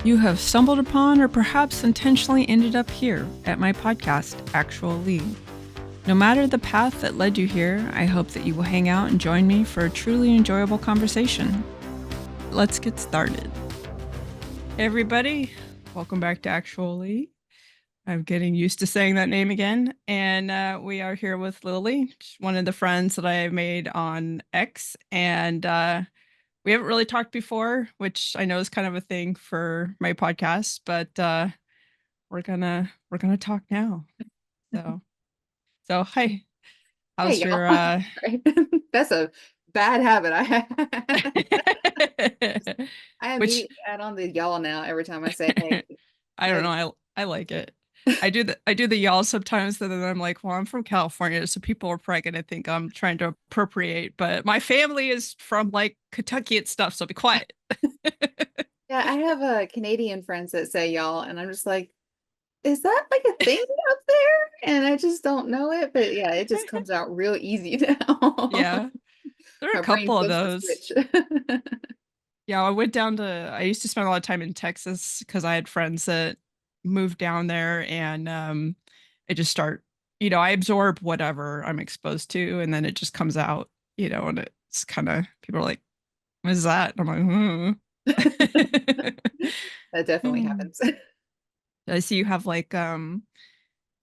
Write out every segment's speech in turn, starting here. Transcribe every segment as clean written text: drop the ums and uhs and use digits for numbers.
You have stumbled upon or perhaps intentionally ended up here at my podcast, Actual Leigh. No matter the path that led you here, I hope that you will hang out and join me for a truly enjoyable conversation. Let's get started. Hey everybody, welcome back to Actual Leigh. I'm getting used to saying that name again. And we are here with Lily, one of the friends that I made on X. And we haven't really talked before, which I know is kind of a thing for my podcast, but we're gonna talk now. So hi. Hey, How's y'all. your Sorry. That's a bad habit I have. I which immediately add on the y'all now every time I say hey. I don't I, know. I like it. I do the y'all sometimes, and then I'm like, well, I'm from California, so people are probably gonna think I'm trying to appropriate, but my family is from like Kentucky and stuff, so be quiet. yeah, I have Canadian friends that say y'all, and I'm just like, is that like a thing out there? And I just don't know it, but yeah, it just comes out real easy now. Yeah, there are a My brain couple of flips the those. switch. Yeah, I used to spend a lot of time in Texas because I had friends that moved down there, and I just start, I absorb whatever I'm exposed to, and then it just comes out, and it's kind of, people are like, what is that? And I'm like, That definitely hmm. happens. I see you have like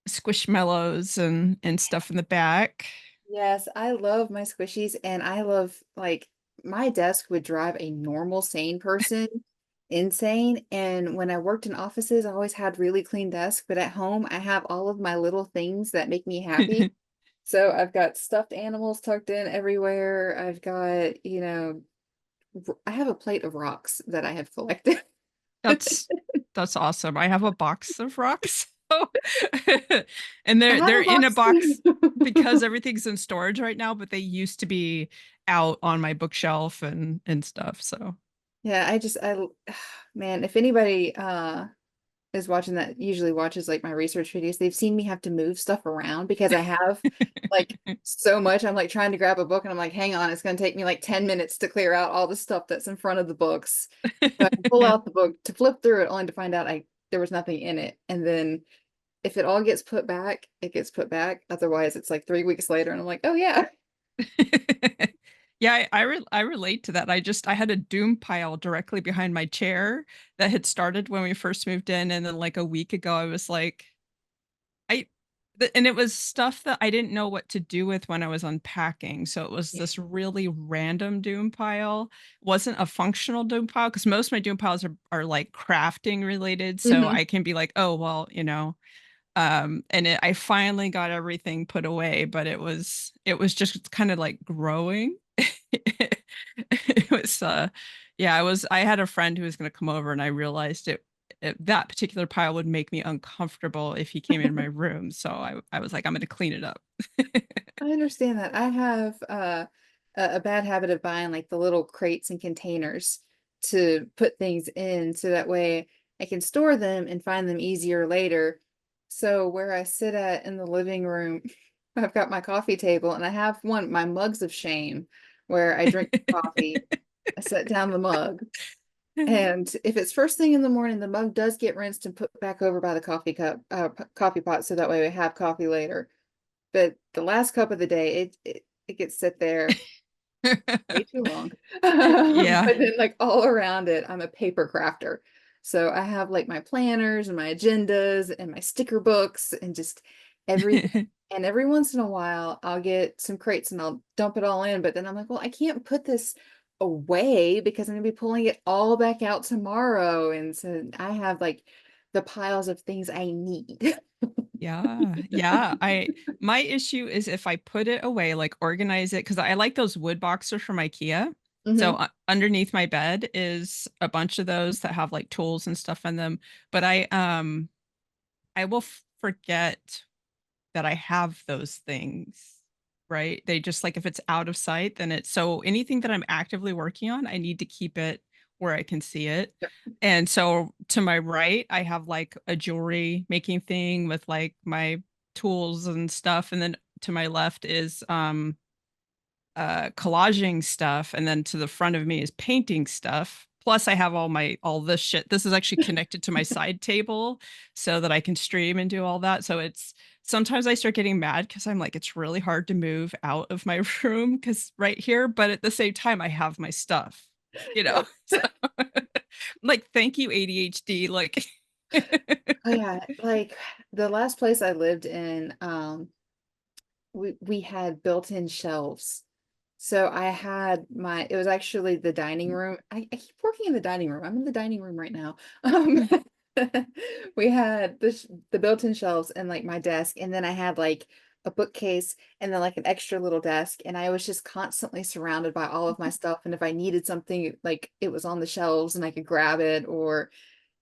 squishmallows and stuff in the back. Yes, I love my squishies and I love like my desk would drive a normal sane person insane. And when I worked in offices, I always had really clean desks, but at home I have all of my little things that make me happy. So I've got stuffed animals tucked in everywhere. I've got, I have a plate of rocks that I have collected. That's that's awesome. I have a box of rocks. And I have they're a in a box box because too. everything's in storage right now, but they used to be out on my bookshelf and stuff. So Yeah, man, if anybody is watching that usually watches like my research videos, they've seen me have to move stuff around because I have like so much. I'm like trying to grab a book and I'm like, hang on, it's going to take me like 10 minutes to clear out all the stuff that's in front of the books. So I can pull out the book to flip through it only to find out there was nothing in it. And then if it all gets put back, it gets put back. Otherwise, it's like 3 weeks later and I'm like, oh yeah. yeah, I relate to that. I had a doom pile directly behind my chair that had started when we first moved in, and then like a week ago I was like, I and it was stuff that I didn't know what to do with when I was unpacking. So it was Yeah. this really random doom pile. Wasn't a functional doom pile because most of my doom piles are like crafting related. So Mhm. I can be like, oh well, I finally got everything put away, but it was just kind of like growing. It was yeah, I had a friend who was going to come over, and I realized that particular pile would make me uncomfortable if he came in my room. So I was like, I'm going to clean it up. I understand that. I have a bad habit of buying like the little crates and containers to put things in so that way I can store them and find them easier later. So where I sit at in the living room, I've got my coffee table and I have my mugs of shame where I drink coffee. I set down the mug. And if it's first thing in the morning, the mug does get rinsed and put back over by the coffee pot, so that way we have coffee later. But the last cup of the day, it gets sit there way too long. Yeah. But then like all around it, I'm a paper crafter. So I have like my planners and my agendas and my sticker books and just everything. And every once in a while, I'll get some crates and I'll dump it all in. But then I'm like, well, I can't put this away because I'm gonna be pulling it all back out tomorrow. And so I have like the piles of things I need. Yeah, yeah. My issue is if I put it away, like organize it, because I like those wood boxers from IKEA. So Mhm. underneath my bed is a bunch of those that have like tools and stuff in them. But I will forget that I have those things, right? They just like, if it's out of sight, then it's, so anything that I'm actively working on, I need to keep it where I can see it. And so to my right, I have like a jewelry making thing with like my tools and stuff. And then to my left is collaging stuff. And then to the front of me is painting stuff. plus I have all this shit. This is actually connected to my side table so that I can stream and do all that. So it's sometimes I start getting mad because I'm like, it's really hard to move out of my room because right here, but at the same time, I have my stuff, you know. Yep. So like, thank you, ADHD. Like, Oh yeah, like the last place I lived in, we had built-in shelves. So I had it was actually the dining room. I keep working in the dining room. I'm in the dining room right now. We had the built-in shelves and like my desk, and then I had like a bookcase and then like an extra little desk, and I was just constantly surrounded by all of my stuff. And if I needed something, like it was on the shelves and I could grab it,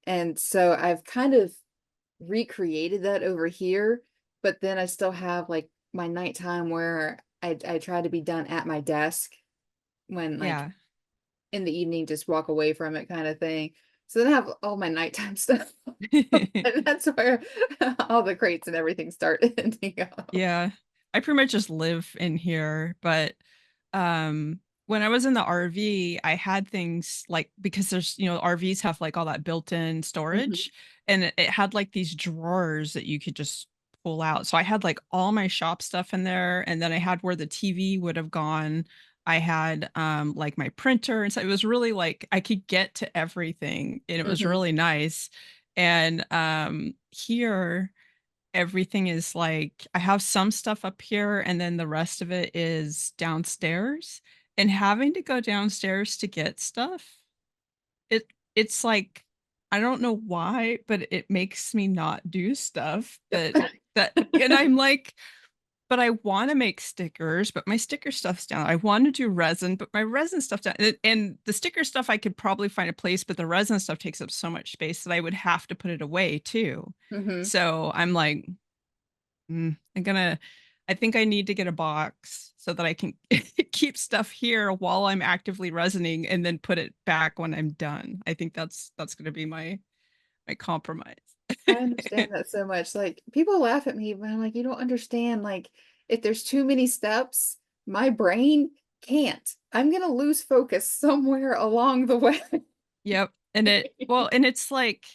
and so I've kind of recreated that over here, but then I still have like my nighttime where I try to be done at my desk when like yeah. in the evening, just walk away from it kind of thing. So then I have all my nighttime stuff. And that's where all the crates and everything start ending up. Yeah. I pretty much just live in here, but when I was in the RV, I had things like because there's, RVs have like all that built-in Mhm, storage and it had like these drawers that you could just pull out. So I had like all my shop stuff in there and then I had where the TV would have gone. I had like my printer and so it was really like I could get to everything and it was mhm, really nice. And here everything is like I have some stuff up here and then the rest of it is downstairs. And having to go downstairs to get stuff, it's like I don't know why, but it makes me not do stuff yep. that and I'm like, but I want to make stickers, but my sticker stuff's down. I want to do resin, but my resin stuff down. And the sticker stuff I could probably find a place, but the resin stuff takes up so much space that I would have to put it away too. Mhm. So I'm like, I think I need to get a box so that I can keep stuff here while I'm actively resining and then put it back when I'm done. I think that's gonna be my compromise. I understand that so much. Like people laugh at me, but I'm like, you don't understand. Like if there's too many steps, my brain can't. I'm gonna lose focus somewhere along the way. Yep. And it's like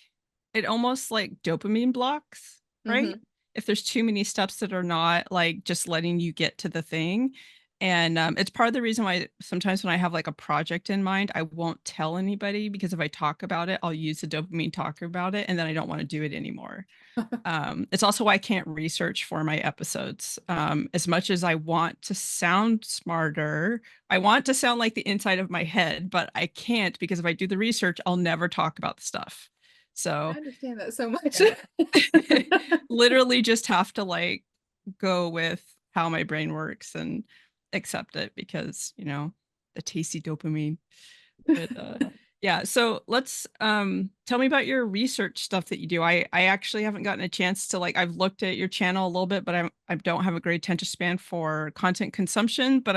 it almost like dopamine blocks, right? Hmm. If there's too many steps that are not like just letting you get to the thing. And it's part of the reason why sometimes when I have like a project in mind, I won't tell anybody because if I talk about it, I'll use the dopamine talker about it and then I don't want to do it anymore. It's also why I can't research for my episodes. As much as I want to sound smarter, I want to sound like the inside of my head, but I can't because if I do the research, I'll never talk about the stuff. I So, understand that so much. yeah. Literally just have to like go with how my brain works and accept it because, the tasty dopamine. But yeah, so let's tell me about your research stuff that you do. I actually haven't gotten a chance to like I've looked at your channel a little bit, but I don't have a great attention span for content consumption, but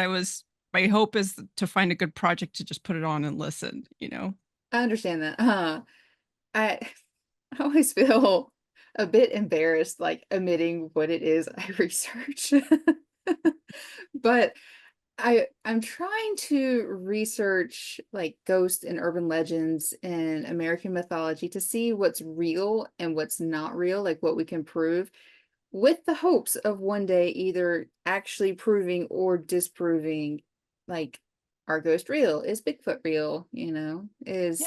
my hope is to find a good project to just put it on and listen. I understand that. I I always feel a bit embarrassed, like admitting what it is I research. But I'm trying to research like ghosts and urban legends and American mythology to see what's real and what's not real, like what we can prove, with the hopes of one day either actually proving or disproving, like, are ghosts real? Is Bigfoot real? Yeah. Is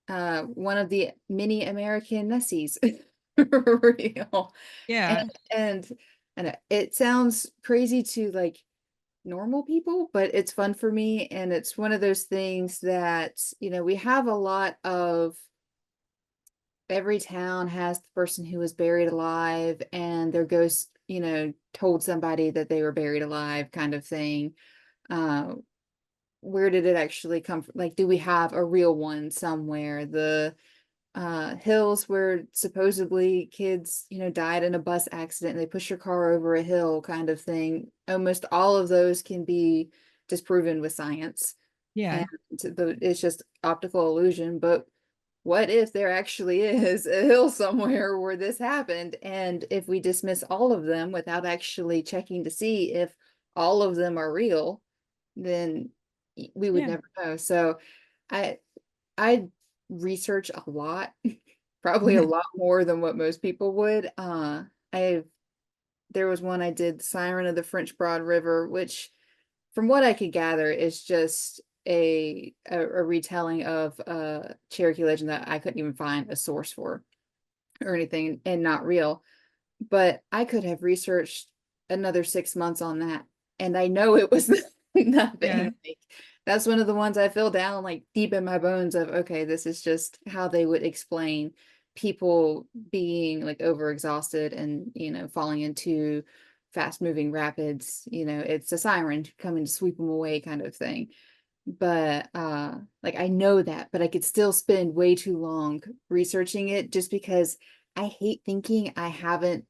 one of the many American Nessies real? Yeah. And it sounds crazy to like normal people, but it's fun for me. And it's one of those things that, we have a lot of every town has the person who was buried alive and their ghost, told somebody that they were buried alive kind of thing. Uh, where did it actually come from? Like, do we have a real one somewhere? The hills where supposedly kids, died in a bus accident and they push your car over a hill kind of thing. Almost all of those can be disproven with science. Yeah. And it's just optical illusion. But what if there actually is a hill somewhere where this happened? And if we dismiss all of them without actually checking to see if all of them are real, then we would Yeah. never know. So I I research a lot, probably a lot more than what most people would. I there was one I did, Siren of the French Broad River, which from what I could gather is just a retelling of a Cherokee legend that I couldn't even find a source for or anything and not real. But I could have researched another 6 months on that, and I know it was Yeah. nothing. Like, that's one of the ones I feel down like deep in my bones of, okay, this is just how they would explain people being like overexhausted and, falling into fast moving rapids. It's a siren coming to sweep them away kind of thing. But like I know that, but I could still spend way too long researching it just because I hate thinking I haven't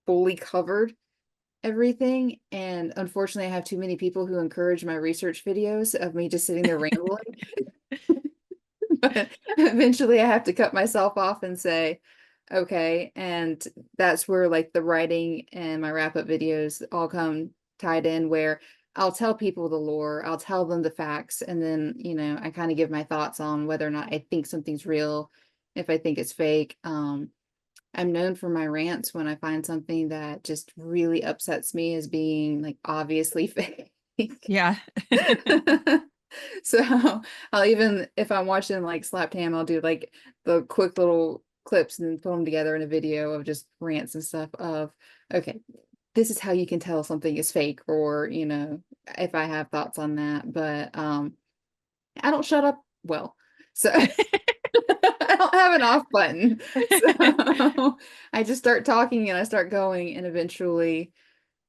fully covered everything. And unfortunately, I have too many people who encourage my research videos of me just sitting there rambling. But eventually, I have to cut myself off and say, okay. And that's where like the writing and my wrap up videos all come tied in, where I'll tell people the lore, I'll tell them the facts, and then, I kind of give my thoughts on whether or not I think something's real, if I think it's fake. I'm known for my rants when I find something that just really upsets me as being like obviously fake. Yeah. So I'll even if I'm watching like Slapped Ham, I'll do like the quick little clips and then put them together in a video of just rants and stuff of, okay, this is how you can tell something is fake, or if I have thoughts on that. But I don't shut up well. So I don't have an off button. So I just start talking and I start going, and eventually,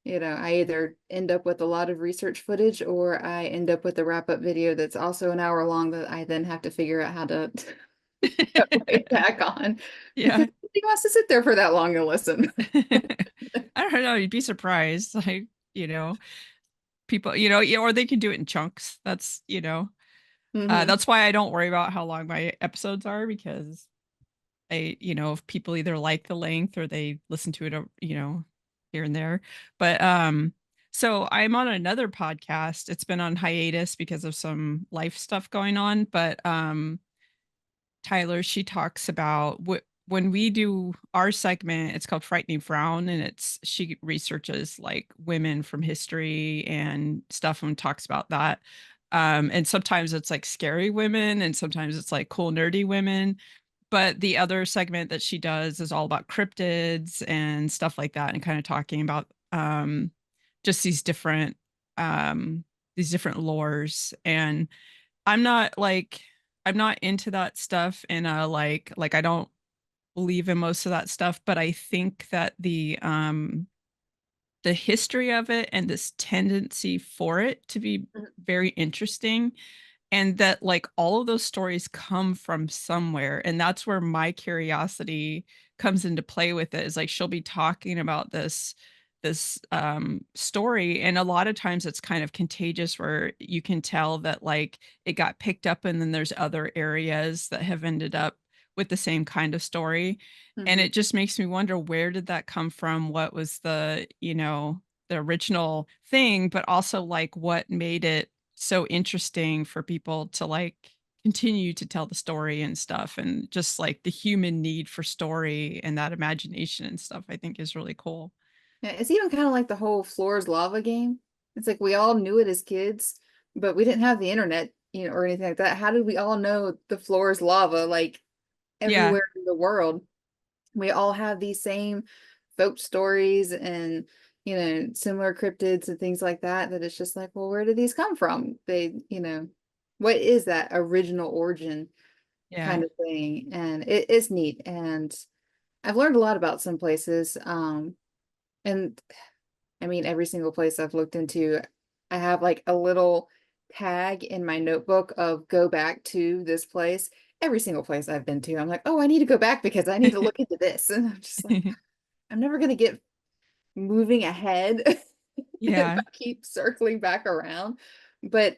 I either end up with a lot of research footage or I end up with a wrap up video that's also an hour long that I then have to figure out how to cut right back on Yeah. because nobody wants to sit there for that long and listen. I don't know, you'd be surprised. Like, people, yeah, or they can do it in chunks. Hmm. That's why I don't worry about how long my episodes are, because if people either like the length or they listen to it, here and there. But so I'm on another podcast. It's been on hiatus because of some life stuff going on, but Tyler, she talks about when we do our segment, it's called Frightening Frown, and she researches like women from history and stuff and talks about that. And sometimes it's like scary women, and sometimes it's like cool, nerdy women. But the other segment that she does is all about cryptids and stuff like that, and kind of talking about just these different lores. And I'm not like I'm not into that stuff, and like I don't believe in most of that stuff, but I think that the history of it and this tendency for it to be very interesting, and that like all of those stories come from somewhere, and that's where my curiosity comes into play with it. Is like she'll be talking about this story, and a lot of times it's kind of contagious, where you can tell that like it got picked up, and then there's other areas that have ended up with the same kind of story. And Hmm. it just makes me wonder, where did that come from? What was the original thing, but also like what made it so interesting for people to like continue to tell the story and stuff, and just like the human need for story and that imagination and stuff, I think is really cool. Yeah, it's even kind of like the whole floor's lava game. It's like we all knew it as kids, but we didn't have the internet, or anything like that. How did we all know the floor is lava like Yeah. everywhere in the world? We all have these same folk stories and, similar cryptids and things like that, that it's just like, well, where did these come from? What is that original origin Yeah. kind of thing? And it is neat. And I've learned a lot about some places. And I mean, every single place I've looked into, I have like a little tag in my notebook of go back to this place. Every single place I've been to, I'm like, oh, I need to go back because I need to look into this. And I'm just like, I'm never going to get moving ahead if Yeah. I keep circling back around. But,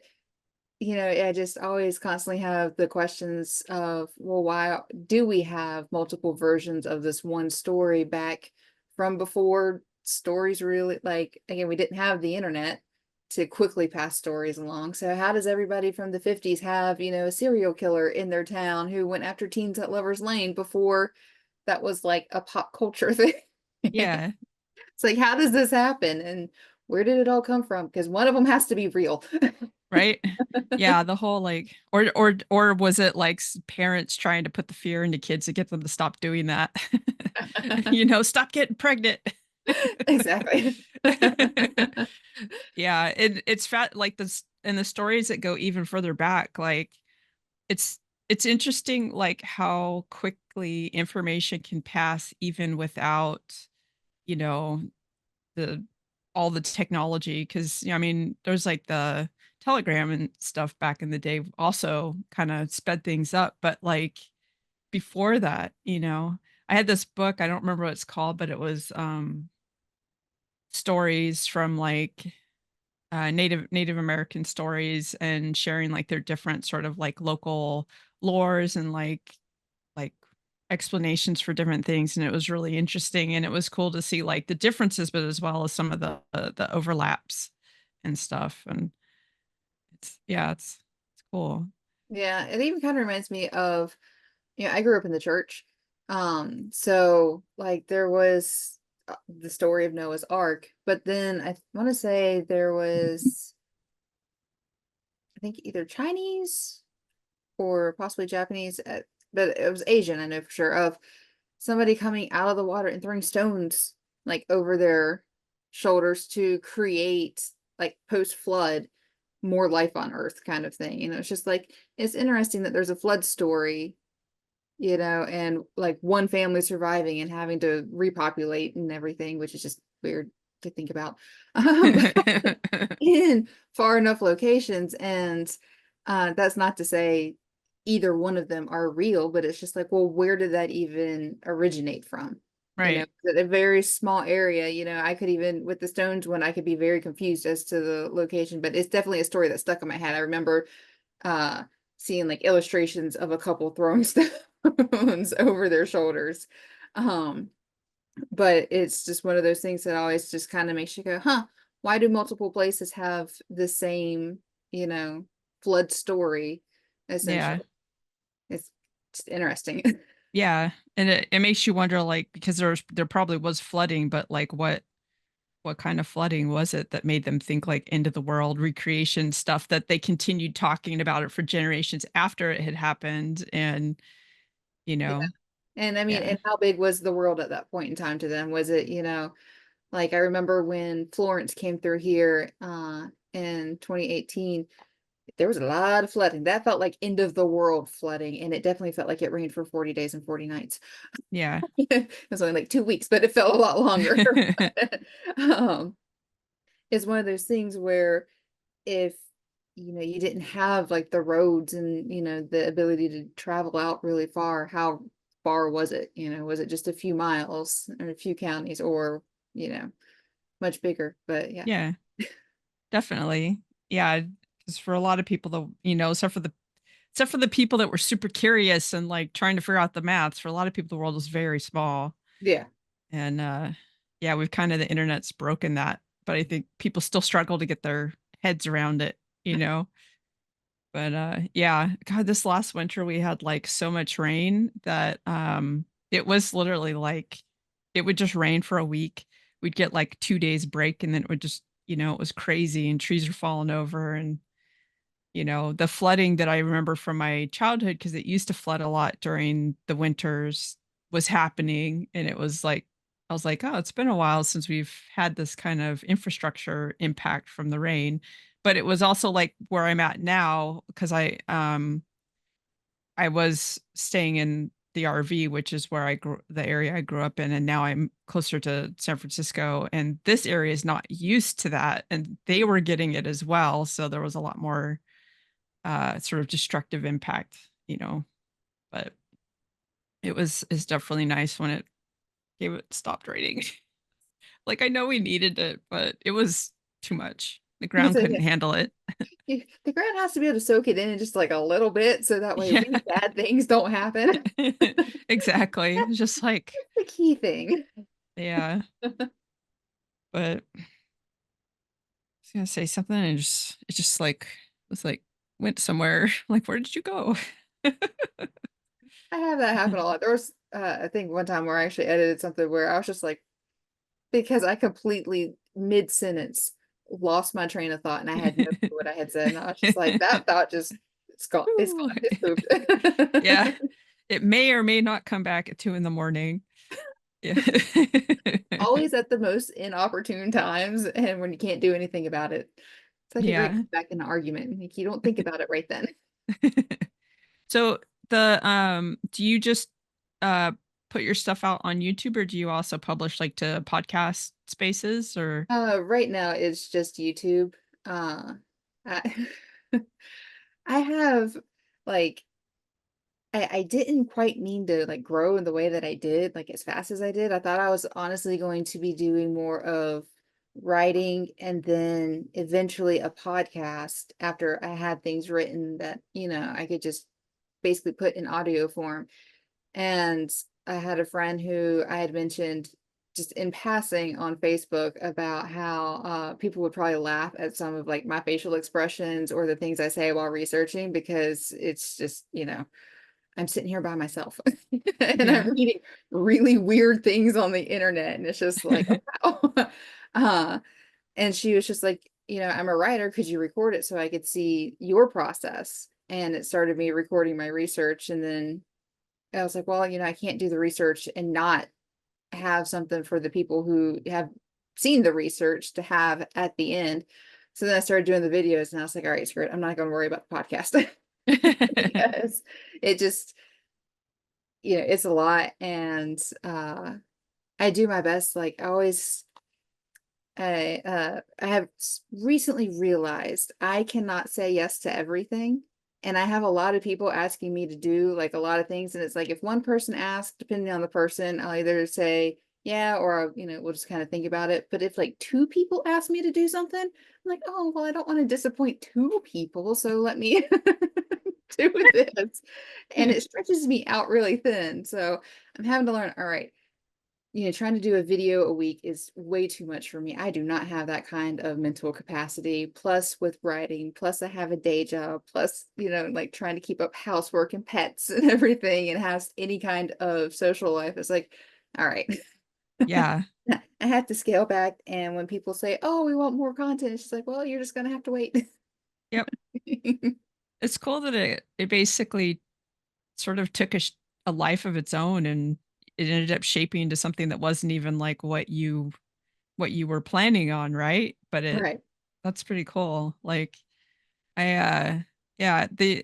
I just always constantly have the questions of, well, why do we have multiple versions of this one story back from before stories really, like, again, we didn't have the internet. to quickly pass stories along. So how does everybody from the 50s have, a serial killer in their town who went after teens at Lover's Lane before that was like a pop culture thing? Yeah. It's like, how does this happen? And where did it all come from? Because one of them has to be real. Right. Yeah, the whole like or was it like parents trying to put the fear into kids to get them to stop doing that? Stop getting pregnant. Exactly. Yeah, it's fat like this and the stories that go even further back, like it's it's interesting like how quickly information can pass even without, you know, the all the technology because I mean there's like the telegram and stuff back in the day also kind of sped things up but like before that I had this book I don't remember what it's called but it was stories from like Native American stories and sharing like their different sort of like local lores and like explanations for different things and it was really interesting and it was cool to see like the differences but as well as some of the overlaps and stuff and it's cool. Yeah, it even kind of reminds me of, I grew up in the church. So like there was the story of Noah's Ark, but then I want to say there was, I think either Chinese or possibly Japanese, but it was Asian, I know for sure, of somebody coming out of the water and throwing stones like over their shoulders to create like post flood more life on Earth kind of thing. It's just like it's interesting that there's a flood story, and like one family surviving and having to repopulate and everything, which is just weird to think about. In far enough locations, and that's not to say either one of them are real, but it's just like, well, where did that even originate from? Right. A very small area, I could even with the Stones one, I could be very confused as to the location, but it's definitely a story that stuck in my head. I remember uh seeing like illustrations of a couple throwing stones over their shoulders. Um, but it's just one of those things that always just kind of makes you go, huh, why do multiple places have the same, you know, flood story, Yeah. essentially? It's just interesting. Yeah. And it makes you wonder like because there probably was flooding but like what kind of flooding was it that made them think like end of the world recreation stuff that they continued talking about it for generations after it had happened and you Yeah. know And I mean, yeah and how big was the world at that point in time to them? Was it, like I remember when Florence came through here in 2018, there was a lot of flooding. That felt like end of the world flooding, and it definitely felt like it rained for 40 days and 40 nights. yeah It was only like 2 weeks, but it felt a lot longer. um, it's one of those things where if you didn't have like the roads and the ability to travel out really far, how far was it? Was it just a few miles or a few counties or you know much bigger? But yeah. yeah definitely yeah because for a lot of people the except for the people that were super curious and like trying to figure out the maths for a lot of people the world was very small Yeah. and yeah we've kind of the internet's broken that but I think people still struggle to get their heads around it. But yeah, God, this last winter we had like so much rain that it was literally like it would just rain for a week. We'd get like 2 days break and then it would just, it was crazy and trees were falling over and the flooding that I remember from my childhood because it used to flood a lot during the winters was happening and it was like I was like, "Oh, it's been a while since we've had this kind of infrastructure impact from the rain." But it was also like where I'm at now because I was staying in the RV, which is where the area I grew up in, and now I'm closer to San Francisco, and this area is not used to that, and they were getting it as well, so there was a lot more sort of destructive impact. But it's definitely nice when it stopped raining. Like I know we needed it, but it was too much. The ground So, couldn't yeah, handle it. the ground has to be able to soak it in just like a little bit, so that way Yeah. really bad things don't happen. Exactly. That's It's just like, the key thing. yeah, but gonna say something and it just like was like went somewhere. Like, where did you go? I have that happen a lot. There was, I think one time where I actually edited something where I was just like, because I completely mid-sentence lost my train of thought and I had no clue what I had said. And I was just like, that thought just, it's Ooh. gone, it's pooped. Yeah. It may or may not come back at 2 a.m. Yeah. Always at the most inopportune times and when you can't do anything about it. It's like a great Yeah. comeback in an argument. Like you don't think about it right then. So do you just uh put your stuff out on YouTube, or do you also publish like to podcast spaces or Right now it's just YouTube. I I have like I didn't quite mean to like grow in the way that I did, like as fast as I did. I thought I was honestly going to be doing more of writing and then eventually a podcast after I had things written that, I could just basically put in audio form. And I had a friend who I had mentioned just in passing on Facebook about how people would probably laugh at some of like my facial expressions or the things I say while researching because it's just, I'm sitting here by myself and I'm yeah. reading really weird things on the internet. And it's just like, oh, wow. Uh, and she was just like, I'm a writer. Could you record it so I could see your process? And it started me recording my research. And then I was like, well, I can't do the research and not have something for the people who have seen the research to have at the end. So then I started doing the videos and I was like, all right, screw it. I'm not going to worry about the podcast because it just, it's a lot. And I do my best. Like I always, I have recently realized I cannot say yes to everything. And I have a lot of people asking me to do like a lot of things. And it's like if one person asks, depending on the person, I'll either say yeah, or we'll just kind of think about it. But if like two people ask me to do something, I'm like, oh well, I don't want to disappoint two people. So let me do this. And it stretches me out really thin. So I'm having to learn, all right, trying to do a video a week is way too much for me. I do not have that kind of mental capacity. Plus, with writing, plus, I have a day job, plus, like trying to keep up housework and pets and everything and has any kind of social life. It's like, all right, Yeah. I have to scale back. And when people say, oh, we want more content, it's just like, well, you're just going to have to wait. Yep. It's cool that it basically sort of took a life of its own, and it ended up shaping into something that wasn't even like what you were planning on, right? But Right. that's pretty cool. Like I yeah, there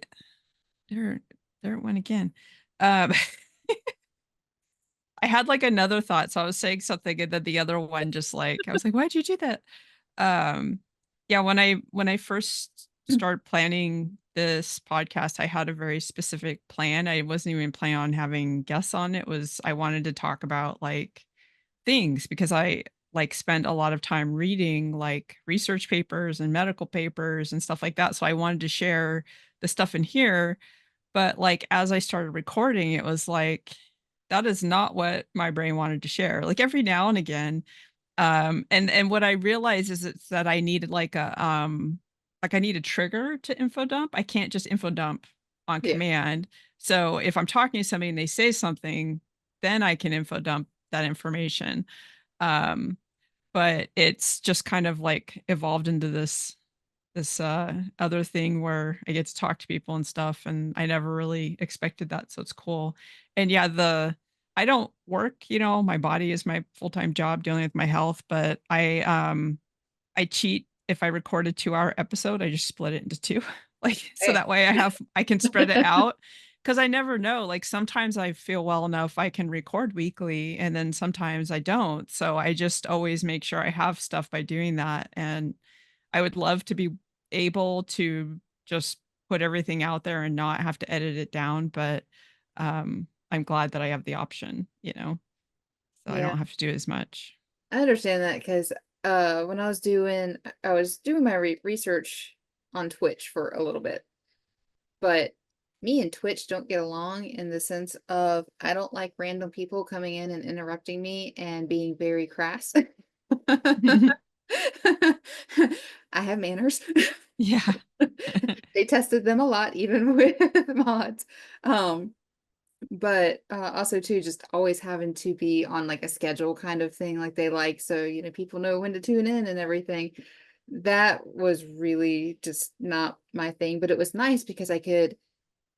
there it went again. Um I had like another thought. So I was saying something and then the other one just like I was like, why'd you do that? Um yeah, when I first started planning this podcast, I had a very specific plan. I wasn't even planning on having guests on. It was I wanted to talk about like things because I like spend a lot of time reading like research papers and medical papers and stuff like that. So I wanted to share the stuff in here. But like as I started recording, it was like that is not what my brain wanted to share. Like every now and again, and what I realized is it's that I needed like I need a trigger to info dump. I can't just info dump on Yeah. command. So if I'm talking to somebody and they say something, then I can info dump that information. Um, but it's just kind of like evolved into this other thing where I get to talk to people and stuff, and I never really expected that, so it's cool. And yeah, the I don't work, my body is my full-time job dealing with my health, but I cheat if I record a 2-hour episode, I just split it into 2. Like, so Hey. that way I can spread it out. Because I never know, like, sometimes I feel well enough I can record weekly, and then sometimes I don't, so I just always make sure I have stuff by doing that, and I would love to be able to just put everything out there and not have to edit it down, but, I'm glad that I have the option, so I Yeah. don't have to do as much. I understand that because when I was doing my research on Twitch for a little bit, but me and Twitch don't get along in the sense of I don't like random people coming in and interrupting me and being very crass. I have manners. Yeah. They tested them a lot, even with mods. Um, but also too, just always having to be on like a schedule kind of thing, like they like, so people know when to tune in and everything. That was really just not my thing, but it was nice because I could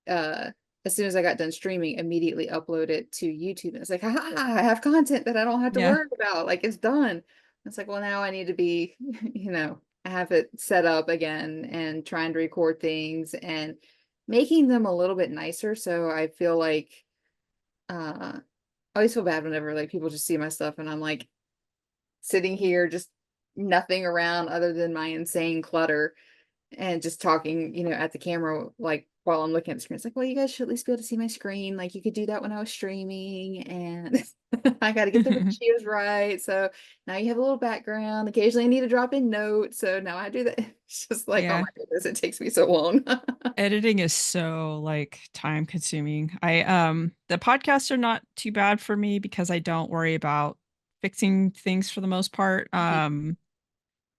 uh as soon as I got done streaming, immediately upload it to YouTube. And it's like, haha, I have content that I don't have to Yeah. worry about. Like it's done. It's like, well, now I need to be, I have it set up again and trying to record things and making them a little bit nicer. So I feel like I always feel bad whenever like people just see my stuff and I'm like sitting here just nothing around other than my insane clutter and just talking, at the camera, like while I'm looking at the screen. It's like, well, you guys should at least be able to see my screen. Like you could do that when I was streaming, and I got to get the ratios right. So now you have a little background. Occasionally I need to drop in notes. So now I do that. It's just like, oh Yeah. my goodness, it takes me so long. Editing is so like time consuming. The podcasts are not too bad for me because I don't worry about fixing things for the most part.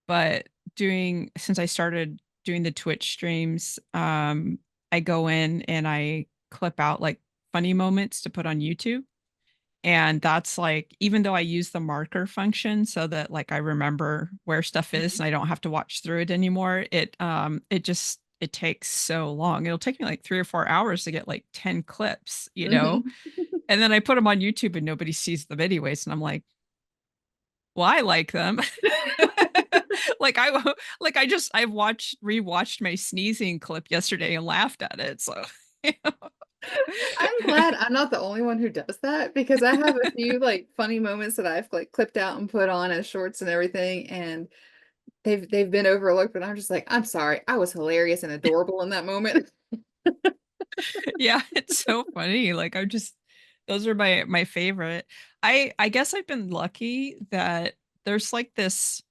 But doing since I started doing the Twitch streams, I go in and I clip out like funny moments to put on YouTube. And that's like, even though I use the marker function so that like I remember where stuff is and I don't have to watch through it anymore, it takes so long. It'll take me like 3 or 4 hours to get like 10 clips, Mhm. and then I put them on YouTube and nobody sees them anyways. And I'm like, well, I like them. like I've rewatched my sneezing clip yesterday and laughed at it. So you know. I'm glad I'm not the only one who does that because I have a few like funny moments that I've like clipped out and put on as shorts and everything, and they've been overlooked, but I'm just like, I'm sorry. I was hilarious and adorable in that moment. Yeah, it's so funny. Like I'm just those are my favorite. I guess I've been lucky that there's like this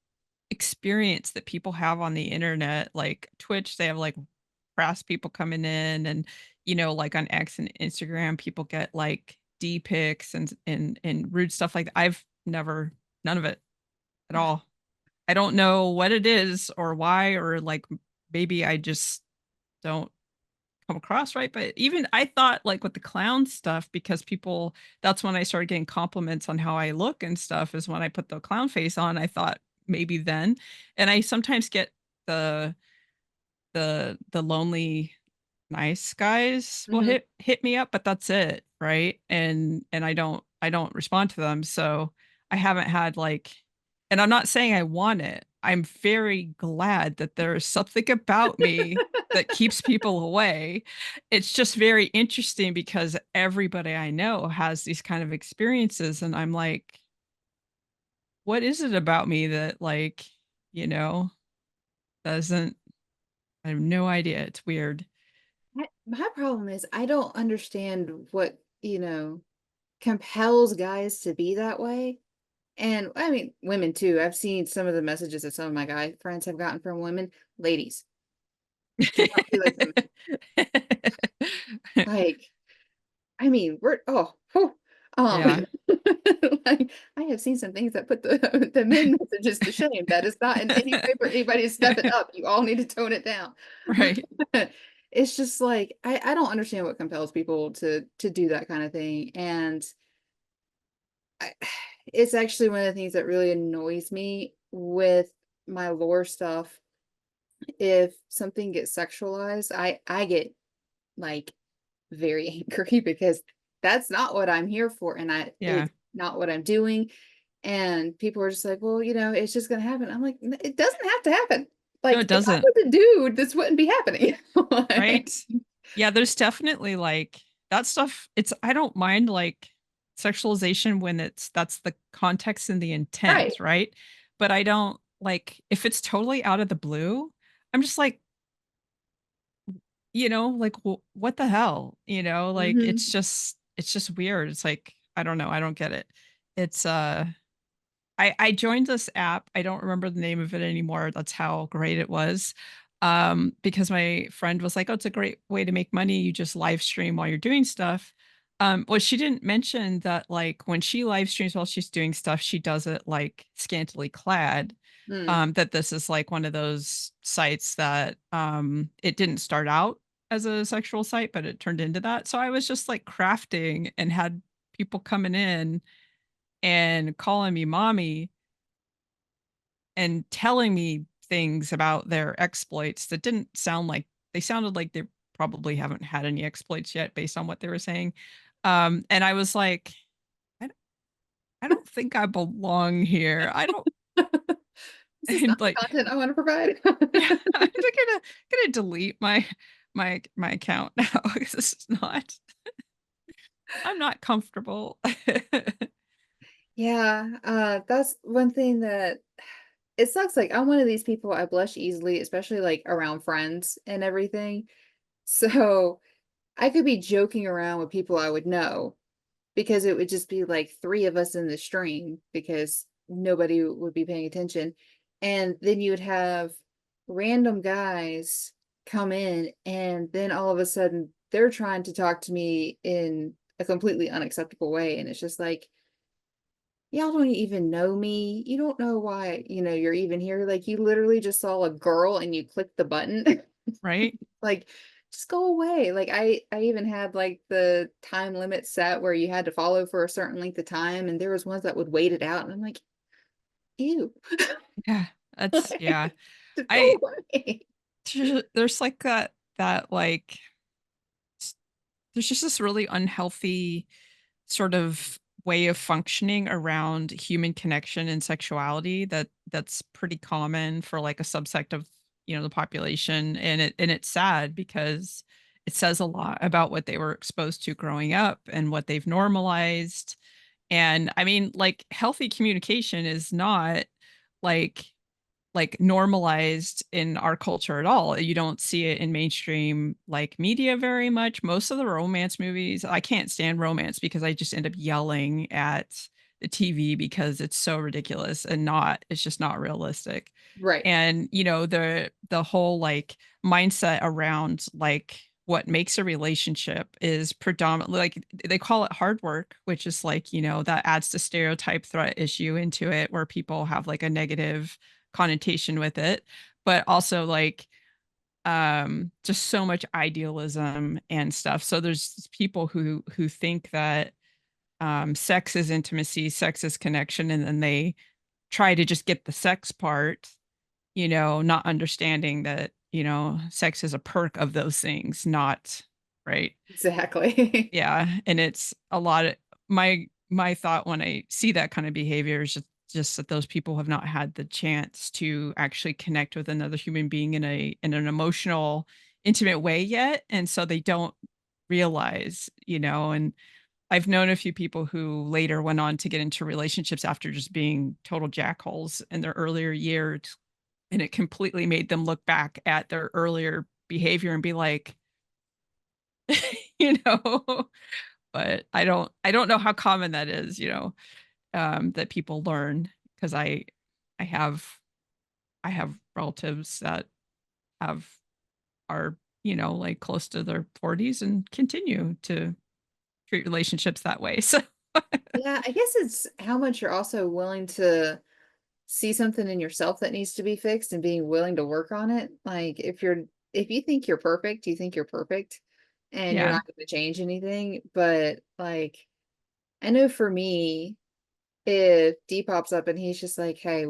experience that people have on the internet, like Twitch, they have like brass people coming in and like on X and Instagram, people get like D pics and rude stuff like that. I've never none of it at all. I don't know what it is or why, or like maybe I just don't come across right. But even I thought like with the clown stuff, because people that's when I started getting compliments on how I look and stuff, is when I put the clown face on. I thought maybe then. And I sometimes get the the lonely nice guys will Mhm. hit me up, but that's it, right? And I don't respond to them. So I haven't had like, and I'm not saying I want it. I'm very glad that there's something about me that keeps people away. It's just very interesting because everybody I know has these kind of experiences and I'm like, what is it about me that like, you know, doesn't I have no idea. It's weird. My problem is I don't understand what, compels guys to be that way. And I mean, women too. I've seen some of the messages that some of my guy friends have gotten from women. Ladies, do not be like women. Like, I mean, we're whew, Yeah. like I have seen some things that put the the men messages to shame. That is not in any way for anybody to step it up. You all need to tone it down. Right. It's just like I don't understand what compels people to do that kind of thing. And I, it's actually one of the things that really annoys me with my lore stuff. If something gets sexualized, I get like very angry because that's not what I'm here for, and Yeah. it's not what I'm doing. And people are just like, well, it's just gonna happen. I'm like, It doesn't have to happen. No, Like, it if I doesn't. was a dude, this wouldn't be happening." Right? Like, Yeah, there's definitely like that stuff. I don't mind like sexualization when that's the context and the right. intent, right? But I don't like if it's totally out of the blue, I'm just like, like what the hell? Like Hmm. it's just weird. It's like I don't know, I don't get it. It's I joined this app. I don't remember the name of it anymore. That's how great it was. Because my friend was like, "Oh, it's a great way to make money. You just live stream while you're doing stuff." Well, she didn't mention that like when she live streams while she's doing stuff, she does it like scantily clad. Mm. that this is like one of those sites that it didn't start out as a sexual site, but it turned into that. So I was just like crafting and had people coming in and calling me mommy and telling me things about their exploits that didn't sound like they sounded like they probably haven't had any exploits yet based on what they were saying. And I was like, I, I don't think I belong here. I don't, This is not and the like, content I want to provide. yeah, I'm just gonna delete my account now because this is not. I'm not comfortable. Yeah, that's one thing that it sucks. Like, I'm one of these people, I blush easily, especially like around friends and everything. So I could be joking around with people I would know because it would just be like three of us in the stream because nobody would be paying attention. And then you would have random guys come in, and then all of a sudden they're trying to talk to me in a completely unacceptable way. And it's just like, y'all don't even know me. You don't know why, you're even here. Like, you literally just saw a girl and you clicked the button. Right? Like, just go away. Like, I even had like the time limit set where you had to follow for a certain length of time, and there was ones that would wait it out, and I'm like, ew. Yeah. That's Like, yeah. just go I away. there's like that like there's just this really unhealthy sort of way of functioning around human connection and sexuality that's pretty common for like a subsect of the population, and it's sad because it says a lot about what they were exposed to growing up and what they've normalized. And I mean, like, healthy communication is not like normalized in our culture at all. You don't see it in mainstream like media very much. Most of the romance movies, I can't stand romance because I just end up yelling at the TV because it's so ridiculous and it's just not realistic. Right. And the whole like mindset around like what makes a relationship is predominantly like they call it hard work, which is like, that adds the stereotype threat issue into it where people have like a negative connotation with it, but also like just so much idealism and stuff. So there's people who think that sex is intimacy, sex is connection, and then they try to just get the sex part, not understanding that, sex is a perk of those things, not right. Exactly. Yeah, and it's a lot of my thought when I see that kind of behavior is just that those people have not had the chance to actually connect with another human being in an emotional, intimate way yet, and so they don't realize, and I've known a few people who later went on to get into relationships after just being total jackholes in their earlier years, and it completely made them look back at their earlier behavior and be like, you know, but I don't know how common that is, that people learn because I have I have relatives that have are, like close to their 40s and continue to treat relationships that way. So Yeah, I guess it's how much you're also willing to see something in yourself that needs to be fixed and being willing to work on it. Like, if you think you're perfect, you think you're perfect and you're yeah, not going to change anything. But like, I know for me, if D pops up and he's just like, "Hey,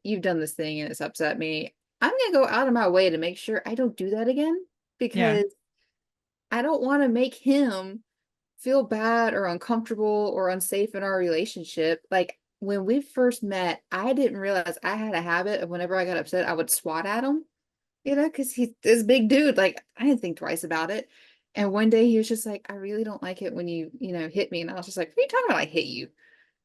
you've done this thing and it's upset me," I'm gonna go out of my way to make sure I don't do that again yeah, because I don't want to make him feel bad or uncomfortable or unsafe in our relationship. Like, when we first met, I didn't realize I had a habit of whenever I got upset, I would swat at him, because he's this big dude. Like, I didn't think twice about it. And one day he was just like, "I really don't like it when you hit me." And I was just like, "What are you talking about? I hit you."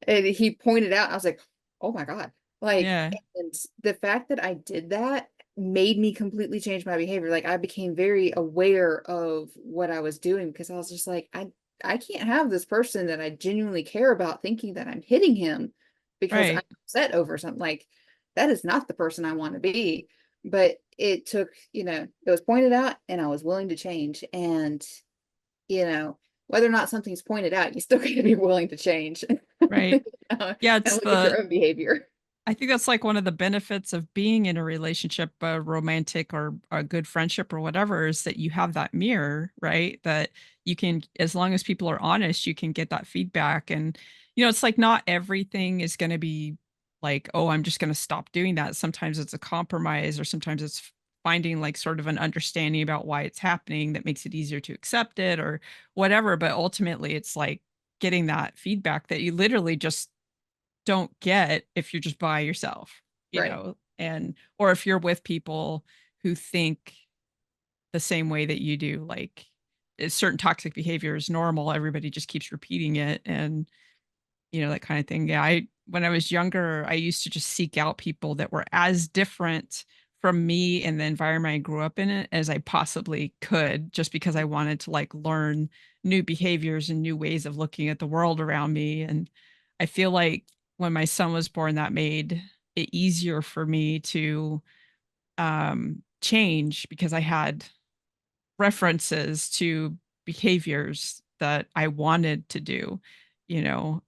And he pointed out, I was like, "Oh my God." Like, yeah, and the fact that I did that made me completely change my behavior. Like, I became very aware of what I was doing because I was just like, I can't have this person that I genuinely care about thinking that I'm hitting him because I'm right, upset over something. Like, that is not the person I want to be. But it took, it was pointed out and I was willing to change. And, you know, whether or not something's pointed out, you still got to be willing to change. right. Yeah, And it's look at your the own behavior. I think that's like one of the benefits of being in a relationship, a romantic or a good friendship or whatever, is that you have that mirror, right? That you can, as long as people are honest, you can get that feedback. And, it's like not everything is going to be like, oh, I'm just going to stop doing that. Sometimes it's a compromise, or sometimes it's finding like sort of an understanding about why it's happening that makes it easier to accept it or whatever. But ultimately, it's like getting that feedback that you literally just don't get if you're just by yourself, Right. and or if you're with people who think the same way that you do, like certain toxic behavior is normal, everybody just keeps repeating it, and that kind of thing. Yeah, when I was younger, I used to just seek out people that were as different from me and the environment I grew up in it as I possibly could, just because I wanted to like learn new behaviors and new ways of looking at the world around me. And I feel like when my son was born, that made it easier for me to change because I had references to behaviors that I wanted to do, you know.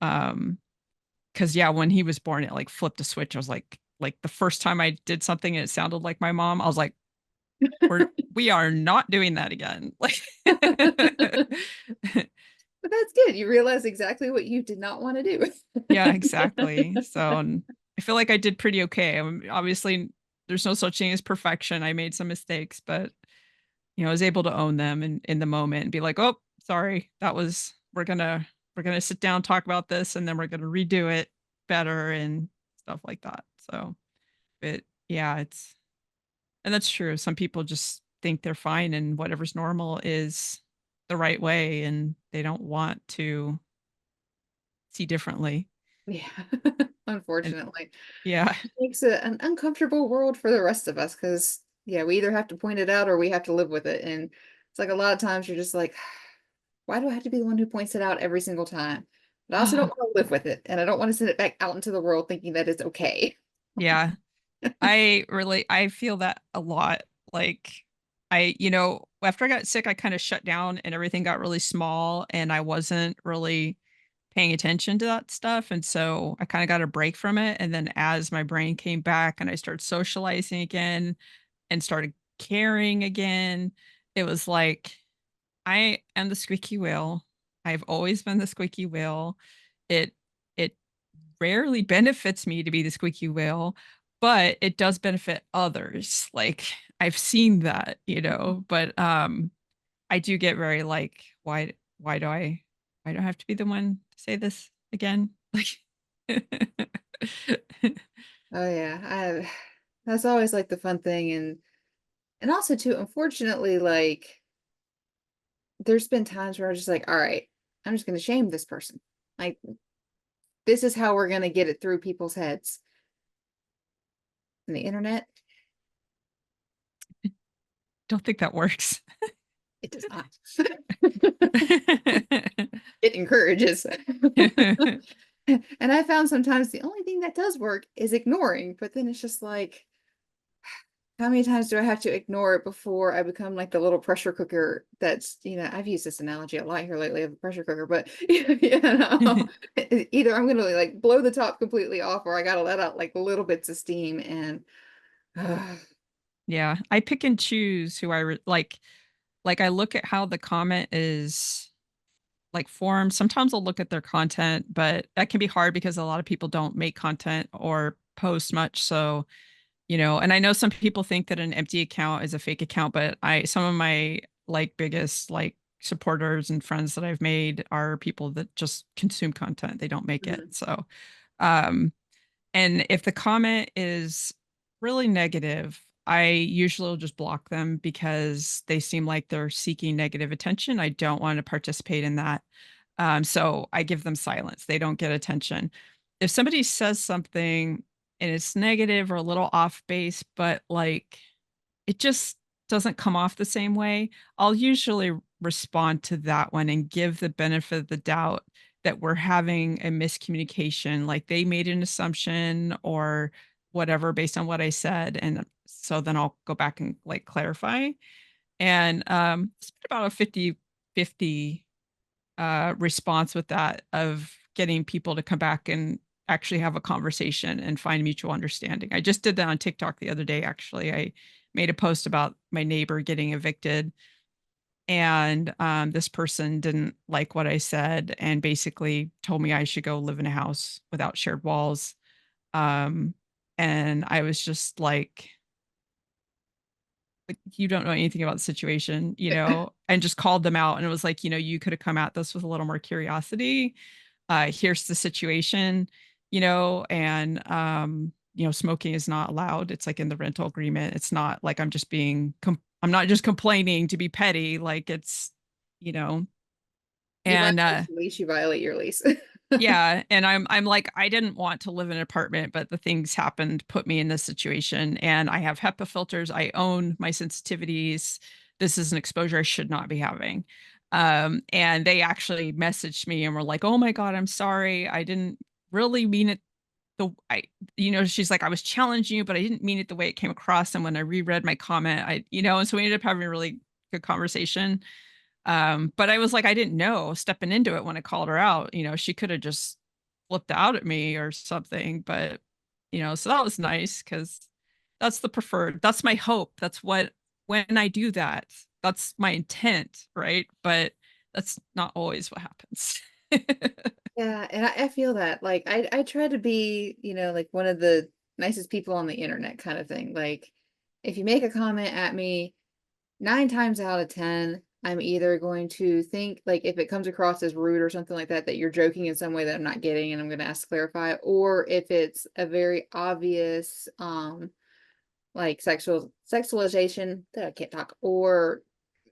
'Cause yeah, when he was born, it, like, flipped a switch. I was like, the first time I did something and it sounded like my mom, I was like, we are not doing that again." Like But that's good. You realize exactly what you did not want to do. Yeah, exactly. So, and I feel like I did pretty okay. Obviously, there's no such thing as perfection. I made some mistakes, but, I was able to own them in the moment and be like, "Oh, sorry. That was we're gonna sit down, talk about this, and then we're gonna redo it better," and stuff like that. So, but yeah, and that's true. Some people just think they're fine and whatever's normal is the right way, and they don't want to see differently. Yeah. And Unfortunately. yeah. Makes it an uncomfortable world for the rest of us because, yeah, we either have to point it out or we have to live with it. And it's like a lot of times you're just like, why do I have to be the one who points it out every single time? But I also don't want to live with it. And I don't want to send it back out into the world thinking that it's okay. Yeah. I feel that a lot. Like after I got sick, I kind of shut down and everything got really small and I wasn't really paying attention to that stuff. And so I kind of got a break from it. And then as my brain came back and I started socializing again and started caring again, it was like I am the squeaky wheel. I've always been the squeaky wheel. It rarely benefits me to be the squeaky wheel, but it does benefit others. Like I've seen that, but I do get very like, why do I have to be the one to say this again? Like Oh yeah. That's always like the fun thing. And also too, unfortunately, like there's been times where I'm just like, all right, I'm just gonna shame this person. Like this is how we're gonna get it through people's heads. And the internet, don't think that works. it does not. It encourages. And I found sometimes the only thing that does work is ignoring, but then it's just like, how many times do I have to ignore it before I become like the little pressure cooker that's, I've used this analogy a lot here lately of a pressure cooker, but either I'm gonna like blow the top completely off or I gotta let out like little bits of steam and Yeah, I pick and choose who like I look at how the comment is like formed. Sometimes I'll look at their content, but that can be hard because a lot of people don't make content or post much. So, and I know some people think that an empty account is a fake account, but some of my like biggest like supporters and friends that I've made are people that just consume content. They don't make it. Mhm. So, um and if the comment is really negative, I usually will just block them because they seem like they're seeking negative attention. I don't want to participate in that. So I give them silence. They don't get attention. If somebody says something and it's negative or a little off base, but like it just doesn't come off the same way, I'll usually respond to that one and give the benefit of the doubt that we're having a miscommunication, like they made an assumption or whatever based on what I said. And so then I'll go back and like clarify. And it's been about a 50-50 response with that of getting people to come back and actually have a conversation and find mutual understanding. I just did that on TikTok the other day, actually. I made a post about my neighbor getting evicted, and this person didn't like what I said and basically told me I should go live in a house without shared walls. Um, and I was just like, you don't know anything about the situation, and just called them out. And it was like, you could have come at this with a little more curiosity. Here's the situation, and smoking is not allowed. It's like in the rental agreement. It's not like I'm not just complaining to be petty. Like it's, you know, You and violate your lease, you violate your lease. yeah, and I'm like, I didn't want to live in an apartment, but the things happened, put me in this situation, and I have HEPA filters. I own my sensitivities. This is an exposure I should not be having. And they actually messaged me and were like, "Oh my God, I'm sorry. I didn't really mean it the I she's like, I was challenging you, but I didn't mean it the way it came across. And when I reread my comment, and so we ended up having a really good conversation. But I was like, I didn't know stepping into it when I called her out. She could have just flipped out at me or something. But, so that was nice because that's the preferred, that's my hope. That's what, when I do that, that's my intent, right? But that's not always what happens. Yeah, and I feel that. Like I try to be, like one of the nicest people on the internet kind of thing. Like if you make a comment at me, 9 times out of 10, I'm either going to think like if it comes across as rude or something like that, that you're joking in some way that I'm not getting and I'm gonna ask to clarify, or if it's a very obvious like sexualization that I can't talk, or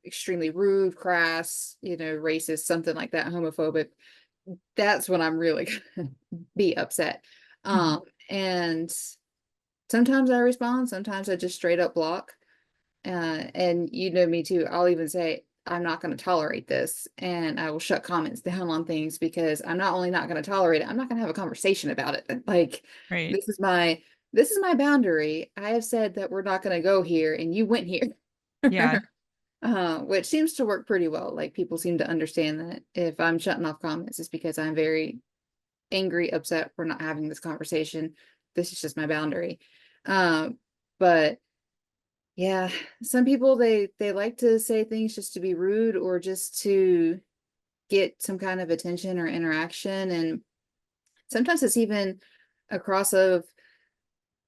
extremely rude, crass, racist, something like that, homophobic, that's when I'm really gonna be upset. Mhm. Um, and sometimes I respond, sometimes I just straight up block. And you know me too. I'll even say, I'm not going to tolerate this. And I will shut comments down on things because I'm not only not going to tolerate it, I'm not going to have a conversation about it. Like, Right. this is my this is my boundary. I have said that we're not going to go here and you went here. Yeah. Which seems to work pretty well. Like people seem to understand that if I'm shutting off comments, it's because I'm very angry, upset, we're not having this conversation. This is just my boundary. But yeah, some people they like to say things just to be rude or just to get some kind of attention or interaction. And sometimes it's even across of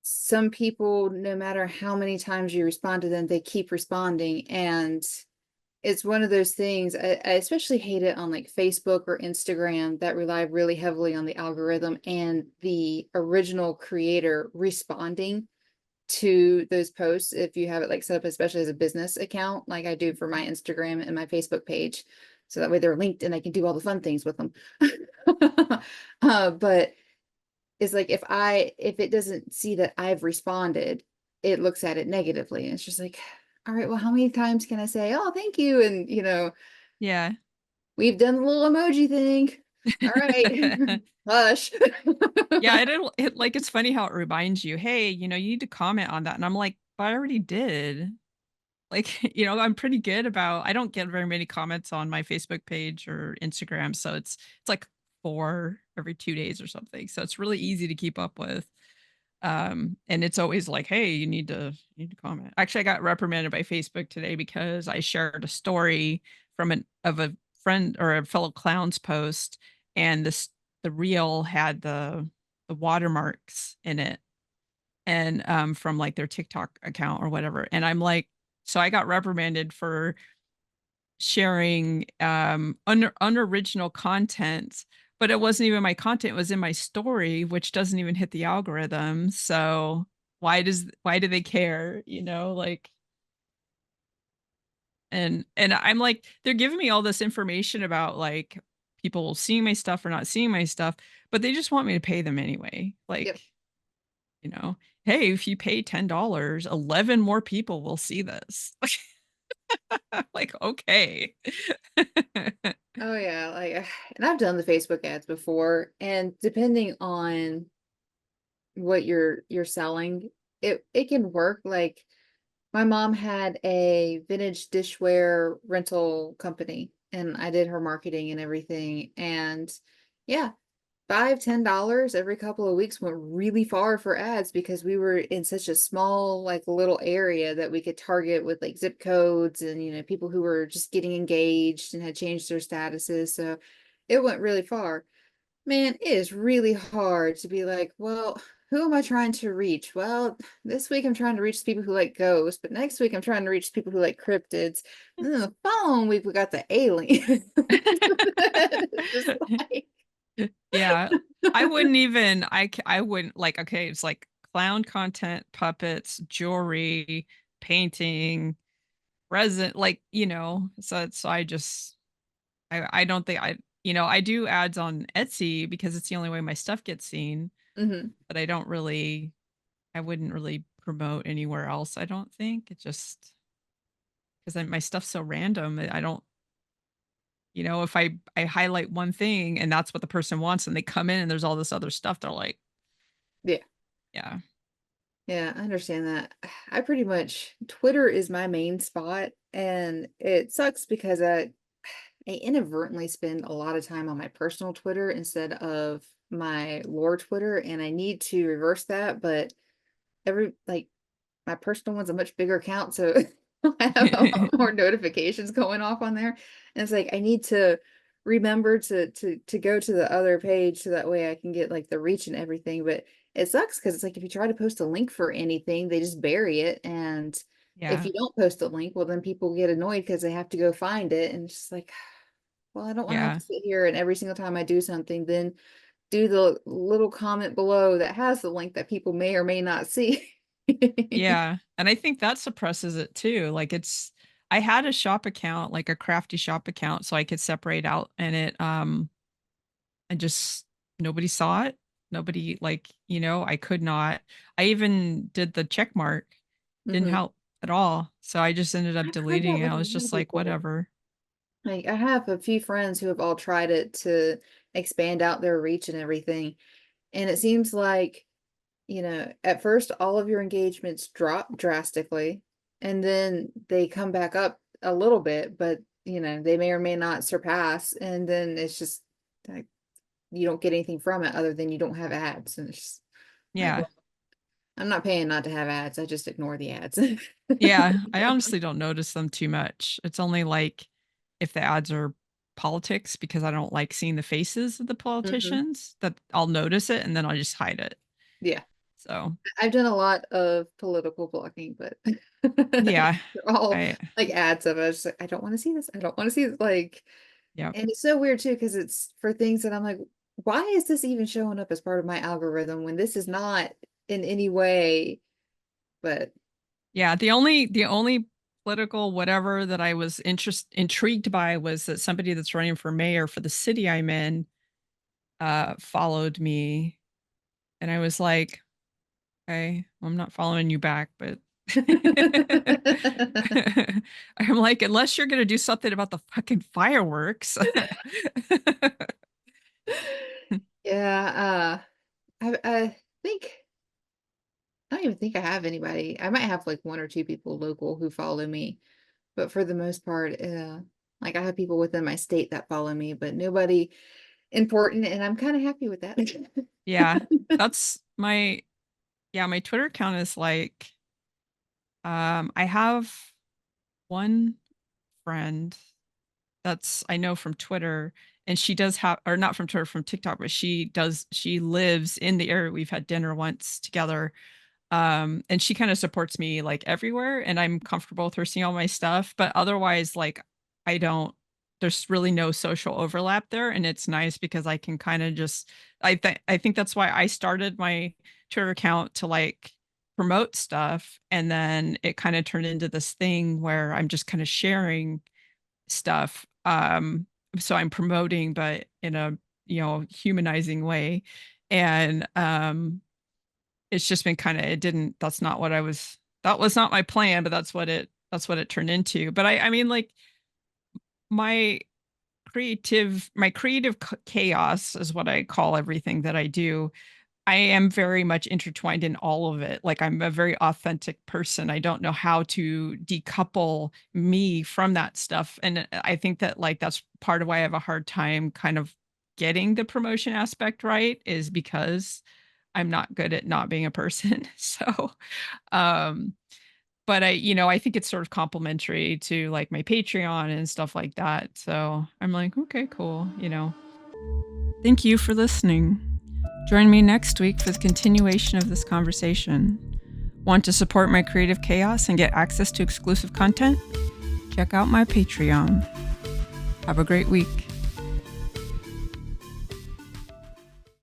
some people, no matter how many times you respond to them, they keep responding. And it's one of those things, I especially hate it on like Facebook or Instagram that rely really heavily on the algorithm and the original creator responding to those posts if you have it like set up, especially as a business account, like I do for my Instagram and my Facebook page. So that way they're linked and I can do all the fun things with them. But it's like if it doesn't see that I've responded, it looks at it negatively. And it's just like, all right, well, how many times can I say, oh, thank you? And Yeah. we've done the little emoji thing. All right. Hush. Yeah, like it's funny how it reminds you, hey, you need to comment on that. And I'm like, but I already did. Like, I'm pretty good about, I don't get very many comments on my Facebook page or Instagram. So it's like 4 every 2 days or something. So it's really easy to keep up with. And it's always like, hey, you need to comment. Actually, I got reprimanded by Facebook today because I shared a story of a friend or a fellow clown's post, and the reel had the watermarks in it, and from like their TikTok account or whatever. And I'm like, so I got reprimanded for sharing unoriginal content, but it wasn't even my content, it was in my story, which doesn't even hit the algorithm. So why do they care, like, and I'm like, they're giving me all this information about like people seeing my stuff or not seeing my stuff, but they just want me to pay them anyway. Yep. Like, you know, hey, if you pay $10, 11 more people will see this. Like, okay. Oh yeah, like and I've done the Facebook ads before, and depending on what you're selling, it can work. Like my mom had a vintage dishware rental company and I did her marketing and everything. And yeah, $5, $10 every couple of weeks went really far for ads because we were in such a small, like little area that we could target with like zip codes and, people who were just getting engaged and had changed their statuses. So it went really far. Man, it is really hard to be like, well, who am I trying to reach? Well, this week I'm trying to reach people who like ghosts, but next week I'm trying to reach people who like cryptids. And then the following week we got the alien. Just like Yeah. I wouldn't like, okay, it's like clown content, puppets, jewelry, painting, resin, like, so I don't think I do ads on Etsy because it's the only way my stuff gets seen, mhm. but I wouldn't really promote anywhere else. I don't think it just because my stuff's so random. I don't, if I highlight one thing and that's what the person wants and they come in and there's all this other stuff, they're like, Yeah. yeah, Yeah, I understand that. I pretty much Twitter is my main spot, and it sucks because I inadvertently spend a lot of time on my personal Twitter instead of my lore Twitter, and I need to reverse that, but every like my personal one's a much bigger account, so I have a lot more notifications going off on there. And it's like I need to remember to go to the other page so that way I can get like the reach and everything. But it sucks because it's like if you try to post a link for anything, they just bury it. And if yeah, you don't post a link, well then people get annoyed because they have to go find it. And it's just like, well, I don't want to have yeah, to sit here and every single time I do something, then do the little comment below that has the link that people may or may not see. yeah. And I think that suppresses it too. Like I had a shop account, like a crafty shop account, so I could separate out and and just nobody saw it. Nobody like, I could not. I even did the check mark. Didn't Mhm. help at all. So I just ended up I've heard deleting that it. with I a was lot of just like, people. whatever. Like I have a few friends who have all tried it to expand out their reach and everything. And it seems like, at first all of your engagements drop drastically and then they come back up a little bit, but they may or may not surpass. And then it's just like you don't get anything from it other than you don't have ads. And it's just like, Yeah. well, I'm not paying not to have ads. I just ignore the ads. Yeah. I honestly don't notice them too much. It's only like if the ads are politics because I don't like seeing the faces of the Mhm. politicians that I'll notice it and then I'll just hide it. Yeah. So, I've done a lot of political blocking, but yeah. they're all I, like ads of us. I don't want to see this. I don't want to see this. Like, yeah. and it's so weird too, because it's for things that I'm like, why is this even showing up as part of my algorithm when this is not in any way? But Yeah. The only political whatever that I was intrigued by was that somebody that's running for mayor for the city I'm in followed me. And I was like, okay, well, I'm not following you back, but I'm like, unless you're gonna do something about the fucking fireworks. yeah, I think I don't even think I have anybody. I might have like one or two people local who follow me, but for the most part, like I have people within my state that follow me, but nobody important, and I'm kind of happy with that. Yeah, that's my Twitter account is like, I have one friend that's I know from Twitter, and she does have, or not from Twitter, from TikTok, but she lives in the area. We've had dinner once together. And she kind of supports me like everywhere, and I'm comfortable with her seeing all my stuff. But otherwise, like I don't, there's really no social overlap there. And it's nice because I can kind of just I think that's why I started my Twitter account to like promote stuff. And then it kind of turned into this thing where I'm just kind of sharing stuff. So I'm promoting, but in a humanizing way. And it's just been kind of it didn't that's not what I was that was not my plan, but that's what it turned into. But I mean, like, my my creative chaos is what I call everything that I do. I am very much intertwined in all of it. Like, I'm a very authentic person. I don't know how to decouple me from that stuff. And I think that like that's part of why I have a hard time kind of getting the promotion aspect right is because I'm not good at not being a person. So, um, but I think it's sort of complimentary to like my Patreon and stuff like that. So I'm like, okay, cool. Thank you for listening. Join me next week for the continuation of this conversation. Want to support my creative chaos and get access to exclusive content? Check out my Patreon. Have a great week.